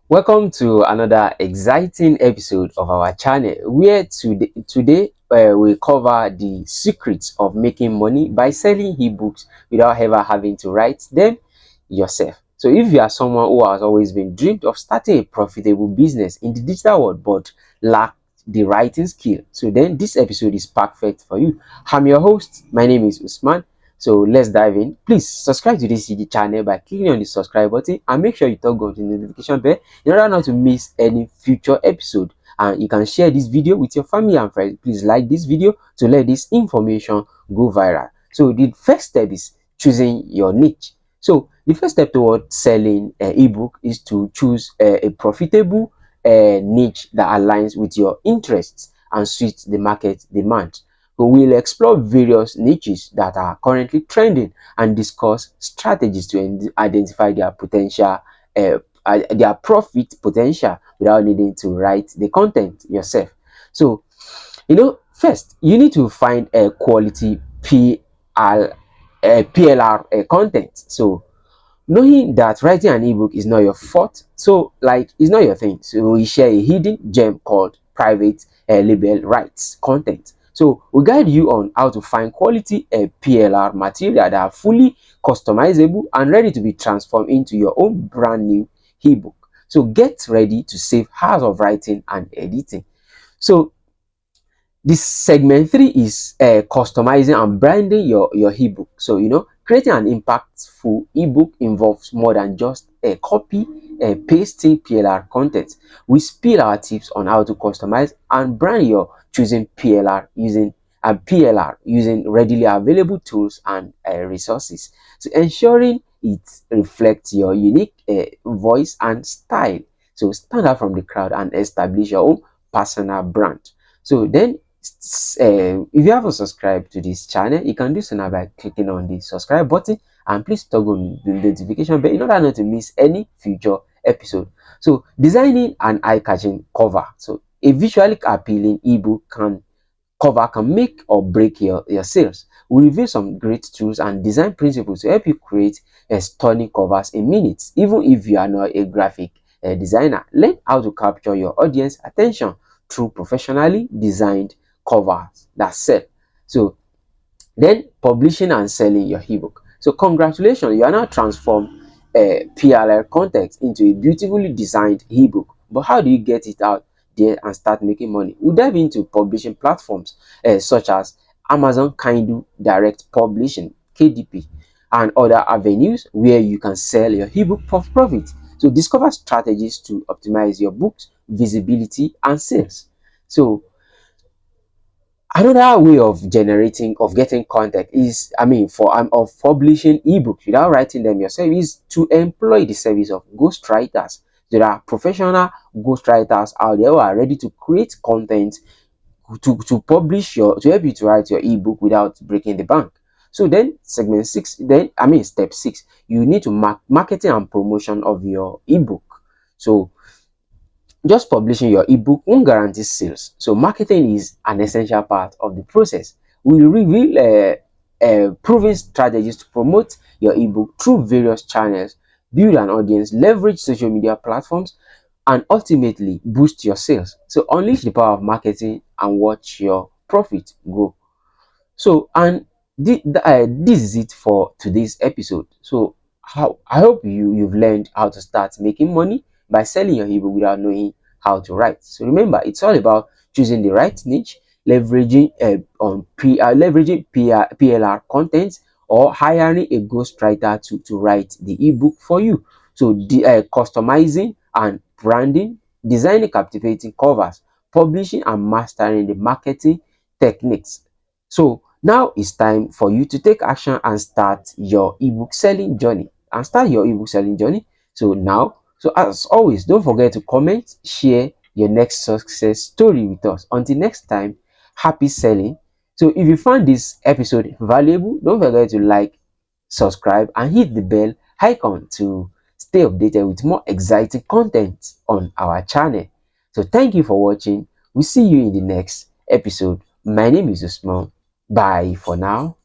Welcome to another exciting episode of our channel where today we cover the secrets of making money by selling ebooks without ever having to write them yourself. So if you are someone who has always been dreamed of starting a profitable business in the digital world but lack the writing skill, so then this episode is perfect for you. I'm your host. My name is Usman. So let's dive in. Please subscribe to this channel by clicking on the subscribe button and make sure you turn on the notification bell in order not to miss any future episode. And you can share this video with your family and friends. Please like this video to let this information go viral. So the first step is choosing your niche. So the first step toward selling an ebook is to choose a profitable niche that aligns with your interests and suits the market demand. So we'll explore various niches that are currently trending and discuss strategies to identify their potential, their profit potential without needing to write the content yourself. So, first you need to find a quality PLR content. So knowing that writing an ebook is not your fault, so like it's not your thing, so we share a hidden gem called private label rights content. So we guide you on how to find quality PLR material that are fully customizable and ready to be transformed into your own brand new ebook. So get ready to save hours of writing and editing. So this segment 3 is customizing and branding your ebook. So creating an impactful ebook involves more than just a copy pasting PLR content. We spill our tips on how to customize and brand your choosing PLR using readily available tools and resources, so ensuring it reflects your unique voice and style. So stand out from the crowd and establish your own personal brand. So then, if you haven't subscribed to this channel, you can do so now by clicking on the subscribe button, and please toggle the notification bell in order not to miss any future episode. So designing an eye-catching cover. So a visually appealing ebook cover can make or break your sales. We reveal some great tools and design principles to help you create stunning covers in minutes. Even if you are not a graphic designer, learn how to capture your audience attention through professionally designed covers that sell. So then publishing and selling your ebook. So congratulations, you are now transformed PLR content into a beautifully designed ebook. But how do you get it out there and start making money? We dive into publishing platforms such as Amazon Kindle Direct Publishing (KDP) and other avenues where you can sell your ebook for profit. So discover strategies to optimize your book's visibility and sales. So another way of getting content is, of publishing ebooks without writing them yourself, is to employ the service of ghostwriters. There are professional ghostwriters out there who are ready to create content to publish to help you to write your ebook without breaking the bank. So then step 6, you need to marketing and promotion of your ebook. So just publishing your ebook won't guarantee sales, so marketing is an essential part of the process. We reveal proven strategies to promote your ebook through various channels, build an audience, leverage social media platforms, and ultimately boost your sales. So unleash the power of marketing and watch your profit grow. So, and this is it for today's episode. So how I hope you've learned how to start making money by selling your ebook without knowing how to write. So remember, it's all about choosing the right niche, leveraging PLR content, or hiring a ghostwriter to write the ebook for you. So customizing and branding, designing captivating covers, publishing and mastering the marketing techniques. So now it's time for you to take action and start your ebook selling journey. So as always, don't forget to comment, share your next success story with us. Until next time, happy selling. So if you found this episode valuable, don't forget to like, subscribe, and hit the bell icon to stay updated with more exciting content on our channel. So thank you for watching. We'll see you in the next episode. My name is Usman. Bye for now.